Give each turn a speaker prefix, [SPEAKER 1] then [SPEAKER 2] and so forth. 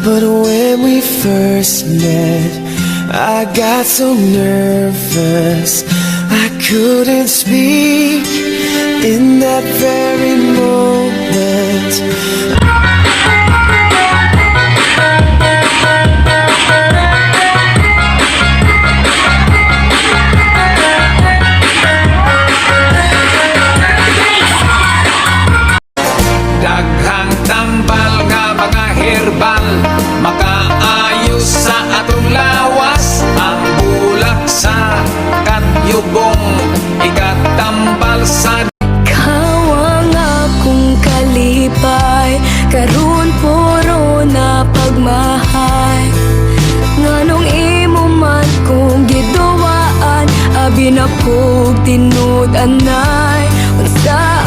[SPEAKER 1] But when we first met, I got so nervous I couldn't speak in that very moment.
[SPEAKER 2] Daghang tambal nga mga herbal makaayos sa atong lawas. Ang bulak sa katyubong ikatambal sa
[SPEAKER 3] Kawang akong kalipay, karon puro na pagmahay. Nganong imo man kong giduwaan, abi na kog tinud anay. Unsa